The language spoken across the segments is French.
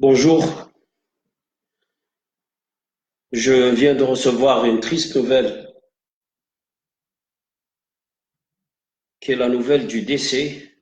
Bonjour, je viens de recevoir une triste nouvelle, qui est la nouvelle du décès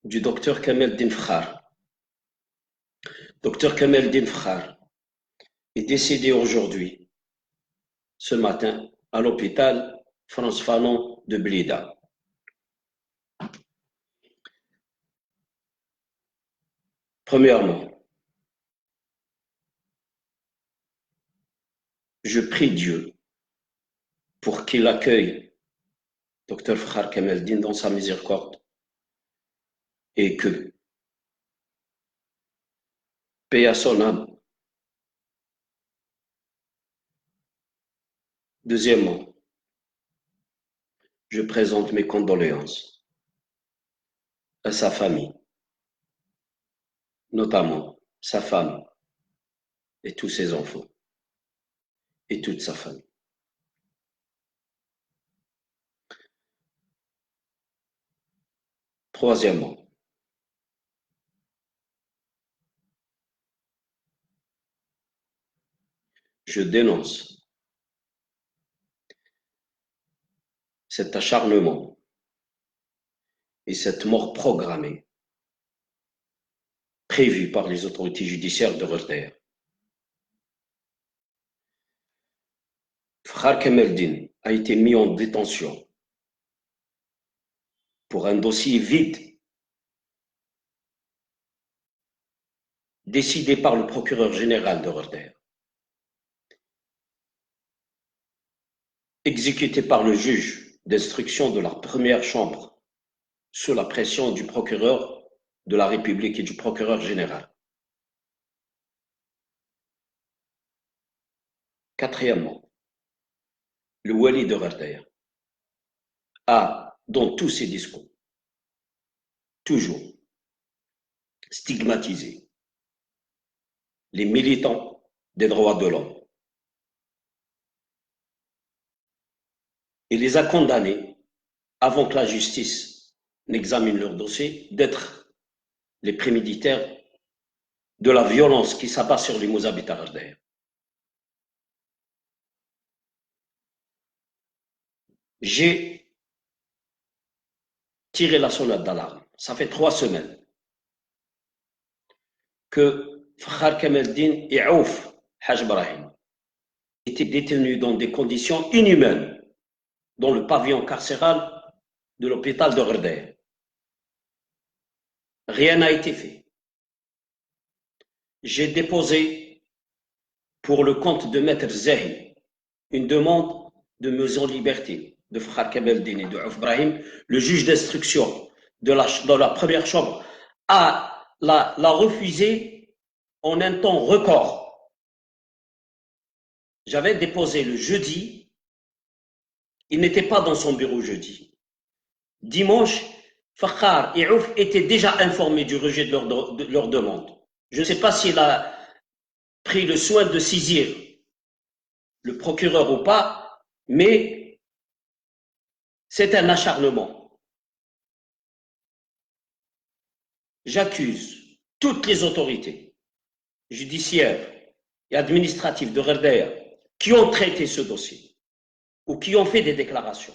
du docteur Kamel Dinfkhar. Docteur Kamel Dinfkhar est décédé aujourd'hui, ce matin, à l'hôpital France Fanon de Blida. Premièrement, je prie Dieu pour qu'il accueille Dr Fkhar Kameldine dans sa miséricorde et que, paix à son âme. Deuxièmement, je présente mes condoléances à sa famille, notamment sa femme et tous ses enfants et toute sa famille. Troisièmement, je dénonce cet acharnement et cette mort programmée prévue par les autorités judiciaires de Rhodeir. Fkhar Kameldine a été mis en détention pour un dossier vide décidé par le procureur général de Rhodeir, exécuté par le juge d'instruction de la première chambre sous la pression du procureur de la République et du procureur général. Quatrièmement, le wali de Rhodeir a, dans tous ses discours, toujours stigmatisé les militants des droits de l'homme et les a condamnés, avant que la justice n'examine leur dossier, d'être les préméditaires de la violence qui s'abat sur les Mozabit à Rhodeir. J'ai tiré la sonnette d'alarme. Ça fait 3 semaines que Fkhar Kameldine et Ouf Haj Brahim étaient détenus dans des conditions inhumaines dans le pavillon carcéral de l'hôpital de Rhodeir. Rien n'a été fait. J'ai déposé pour le compte de Maître Zahi une demande de mise en liberté de Fkhar Kameldine et de Ouf Brahim. Le juge d'instruction de la première chambre l'a refusé en un temps record. J'avais déposé le jeudi, il n'était pas dans son bureau jeudi. Dimanche, Fkhar et Ouf étaient déjà informés du rejet de leur demande. Je ne sais pas s'il a pris le soin de saisir le procureur ou pas, mais c'est un acharnement. J'accuse toutes les autorités judiciaires et administratives de Rhodeir qui ont traité ce dossier ou qui ont fait des déclarations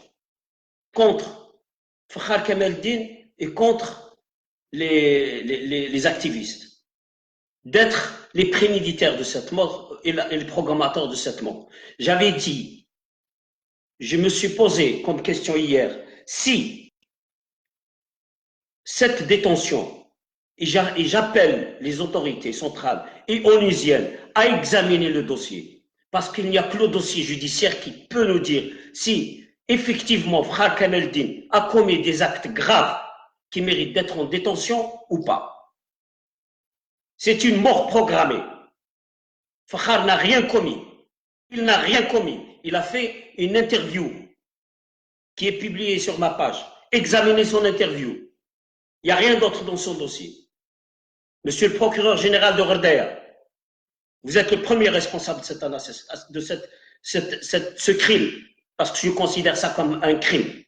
contre Fkhar Kameldine et contre les activistes d'être les préméditaires de cette mort et les programmateurs de cette mort. J'avais dit, je me suis posé comme question hier, si cette détention, et j'appelle les autorités centrales et onusiennes à examiner le dossier, parce qu'il n'y a que le dossier judiciaire qui peut nous dire si effectivement Fkhar Kameldine a commis des actes graves qui méritent d'être en détention ou pas. C'est une mort programmée. Fkhar n'a rien commis. Il n'a rien commis. Il a fait une interview qui est publiée sur ma page. Examinez son interview. Il n'y a rien d'autre dans son dossier. Monsieur le procureur général de Rhodeir, vous êtes le premier responsable de ce crime, parce que je considère ça comme un crime.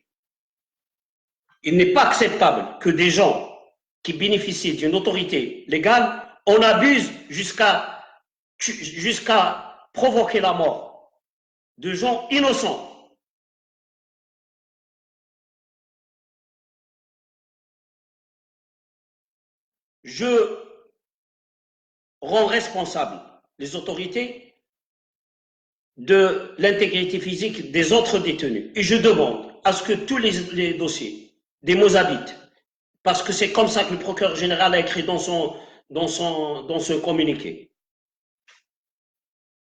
Il n'est pas acceptable que des gens qui bénéficient d'une autorité légale on abuse jusqu'à provoquer la mort de gens innocents. Je rends responsable les autorités de l'intégrité physique des autres détenus. Et je demande à ce que tous les dossiers des Mozabites, parce que c'est comme ça que le procureur général a écrit dans ce communiqué,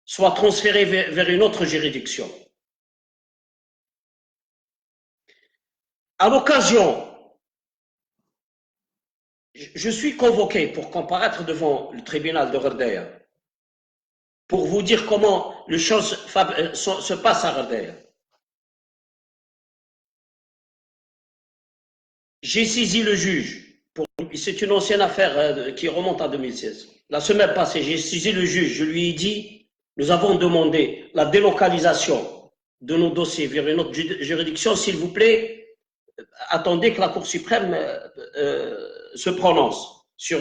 soient transférés vers une autre juridiction. À l'occasion, je suis convoqué pour comparaître devant le tribunal de Gherdaya pour vous dire comment les choses se passent à Gherdaya. J'ai saisi le juge. C'est une ancienne affaire qui remonte à 2016. La semaine passée, j'ai saisi le juge. Je lui ai dit, nous avons demandé la délocalisation de nos dossiers vers une autre juridiction. S'il vous plaît, attendez que la Cour suprême se prononce sur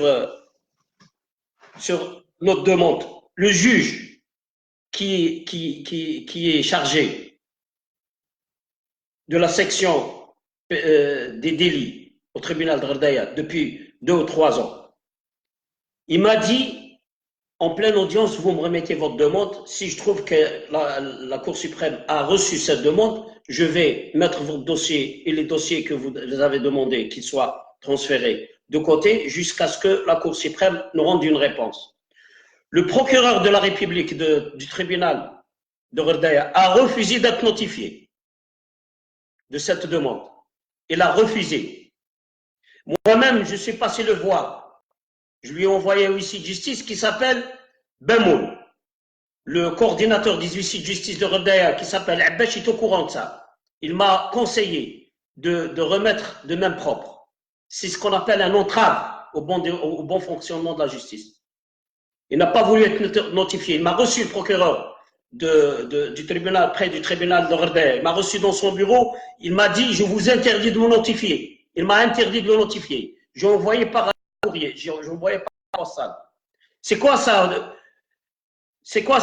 notre demande. Le juge qui est chargé de la section des délits au tribunal de Gherdaya depuis 2 ou 3 ans, il m'a dit, en pleine audience, vous me remettez votre demande. Si je trouve que la Cour suprême a reçu cette demande, je vais mettre votre dossier et les dossiers que vous avez demandé qu'ils soient transférés de côté jusqu'à ce que la Cour suprême nous rende une réponse. Le procureur de la République du tribunal de Gherdaya a refusé d'être notifié de cette demande. Il a refusé. Moi-même, je suis passé le voir. Je lui ai envoyé un huissier de justice qui s'appelle Bemoun. Le coordinateur des huissiers de justice de Gherdaya, qui s'appelle Abbash, est au courant de ça. Il m'a conseillé de remettre de main propre. C'est ce qu'on appelle un entrave au bon fonctionnement de la justice. Il n'a pas voulu être notifié. Il m'a reçu, le procureur du tribunal, près du tribunal de Gherdaya. Il m'a reçu dans son bureau. Il m'a dit, je vous interdis de me notifier. Il m'a interdit de le notifier. J'ai envoyé par courrier. J'ai envoyé par postale. C'est quoi ça? C'est quoi?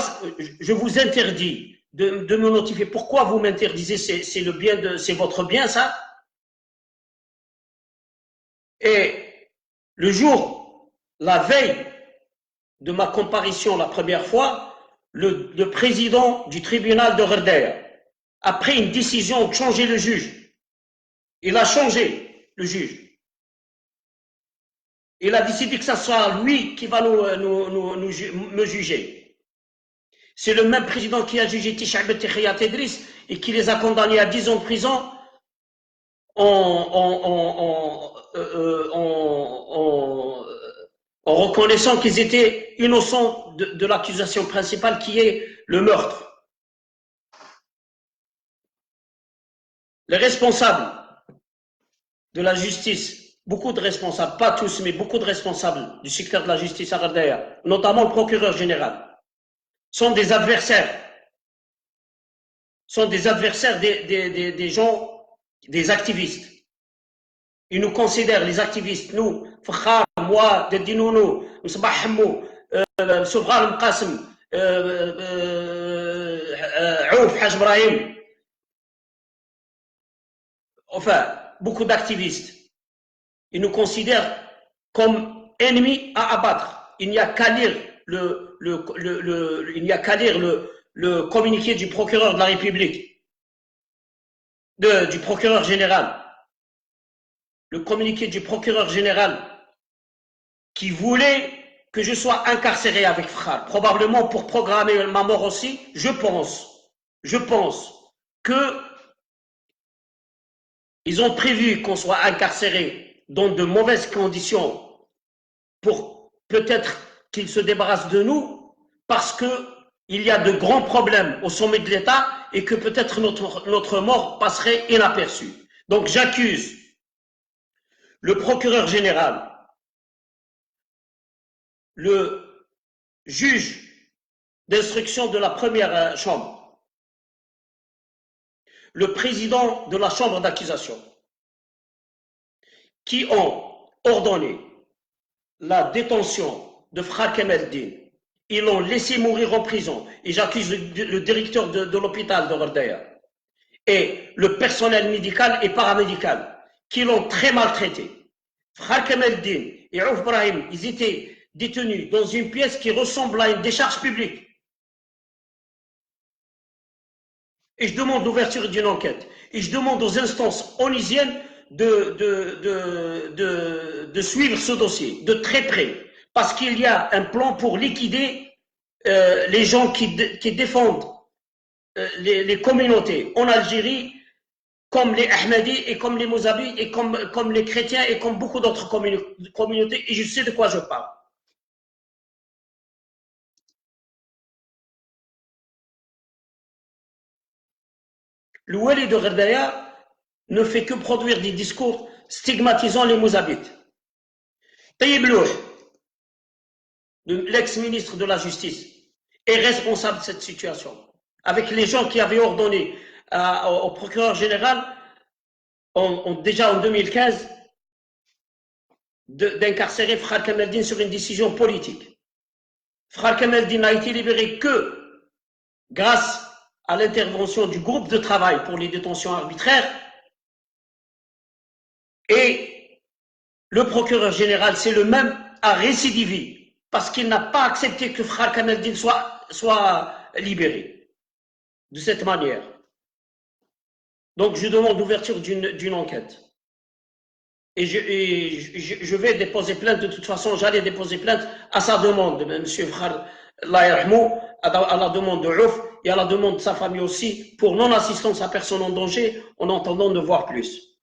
Je vous interdis de me notifier. Pourquoi vous m'interdisez? C'est votre bien, ça? Et le jour, la veille de ma comparution la première fois, le président du tribunal de Gherdaya a pris une décision de changer le juge. Il a changé le juge. Il a décidé que ce soit lui qui va me juger. C'est le même président qui a jugé Tisha Bet Khayat Idriss et qui les a condamnés à 10 ans de prison en reconnaissant qu'ils étaient innocents de l'accusation principale qui est le meurtre. Les responsables de la justice, beaucoup de responsables, pas tous, mais beaucoup de responsables du secteur de la justice à Gherdaya, notamment le procureur général, sont des adversaires. Sont des adversaires des gens, des activistes. Ils nous considèrent, les activistes, nous, Fakhar, moi, Dedinounou, Msbah Hammou, Soubran Mqasem, Ouf, Haj Brahim, enfin, beaucoup d'activistes. Ils nous considèrent comme ennemis à abattre. Il n'y a qu'à lire le communiqué du procureur de la République, du procureur général. Le communiqué du procureur général qui voulait que je sois incarcéré avec Fakhar, probablement pour programmer ma mort aussi. Je pense que ils ont prévu qu'on soit incarcéré dans de mauvaises conditions pour peut-être qu'ils se débarrassent de nous parce qu'il y a de grands problèmes au sommet de l'État et que peut-être notre mort passerait inaperçue. Donc j'accuse le procureur général, le juge d'instruction de la première chambre, le président de la chambre d'accusation, qui ont ordonné la détention de Frère Kemeldin. Ils l'ont laissé mourir en prison. Et j'accuse le directeur de l'hôpital de Gherdaya et le personnel médical et paramédical qui l'ont très maltraité. Frère Kemeldin et Ouf Brahim, ils étaient détenus dans une pièce qui ressemble à une décharge publique. Et je demande l'ouverture d'une enquête. Et je demande aux instances onusiennes de suivre ce dossier de très près. Parce qu'il y a un plan pour liquider les gens qui défendent les communautés en Algérie, comme les Ahmadis et comme les Mozabis et comme les chrétiens et comme beaucoup d'autres communautés. Et je sais de quoi je parle. Le Wali de Gherdaya ne fait que produire des discours stigmatisant les Mozabites. Tayyib Louh, l'ex-ministre de la Justice, est responsable de cette situation. Avec les gens qui avaient ordonné au procureur général, déjà en 2015, d'incarcérer Frère Kemeldin sur une décision politique. Frère Kemeldin n'a été libéré que grâce à l'intervention du groupe de travail pour les détentions arbitraires. Et le procureur général, c'est le même, a récidivé parce qu'il n'a pas accepté que Frère Kemeldin soit libéré de cette manière. Donc je demande l'ouverture d'une enquête. Et je vais déposer plainte, de toute façon, j'allais déposer plainte à sa demande, M. Frère Laïrahmou, à la demande de Ouf et à la demande de sa famille aussi, pour non-assistance à personne en danger, en entendant de voir plus.